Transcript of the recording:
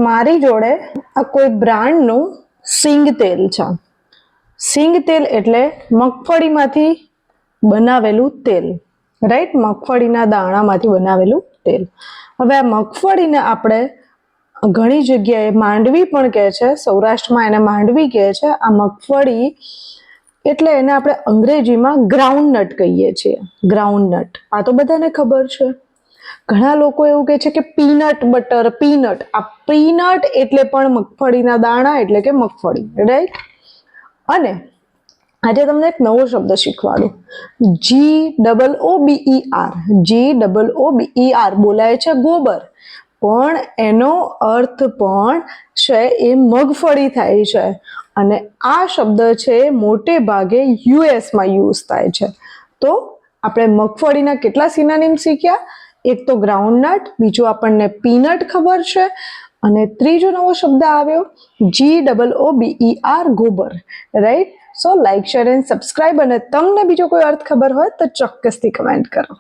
મારી જોડે આ કોઈ બ્રાન્ડનું સિંગ તેલ છે. સિંગ તેલ એટલે મગફળીમાંથી બનાવેલું તેલ, રાઈટ? મગફળીના દાણામાંથી બનાવેલું તેલ. હવે આ મગફળીને આપણે ઘણી જગ્યાએ માંડવી પણ કહે છે, સૌરાષ્ટ્રમાં એને માંડવી કહે છે. આ મગફળી એટલે એને આપણે અંગ્રેજીમાં ગ્રાઉન્ડનટ કહીએ છીએ. ગ્રાઉન્ડનટ આ તો બધાને ખબર છે. ઘણા લોકો એવું કહે છે કે પીનટ બટર, પીનટ. આ પીનટ એટલે પણ મગફળીના દાણા એટલે કે મગફળી, રાઈટ? અને આજે તમને એક નવો શબ્દ શીખવાડું. GOOBER. GOOBER બોલાય છે ગોબર, પણ એનો અર્થ પણ છે એ મગફળી થાય છે. અને આ શબ્દ છે મોટે ભાગે યુએસમાં યુઝ થાય છે. તો આપણે મગફળીના કેટલા સિનોનિમ શીખ્યા? એક તો ગ્રાઉન્ડનટ, બીજું આપણને પીનટ ખબર છે, અને ત્રીજો નવો શબ્દ આવ્યો GOOBER, ગોબર, right? So like, share and subscribe. અને તમને બીજો કોઈ અર્થ ખબર હોય તો ચોક્કસથી કમેન્ટ કરો.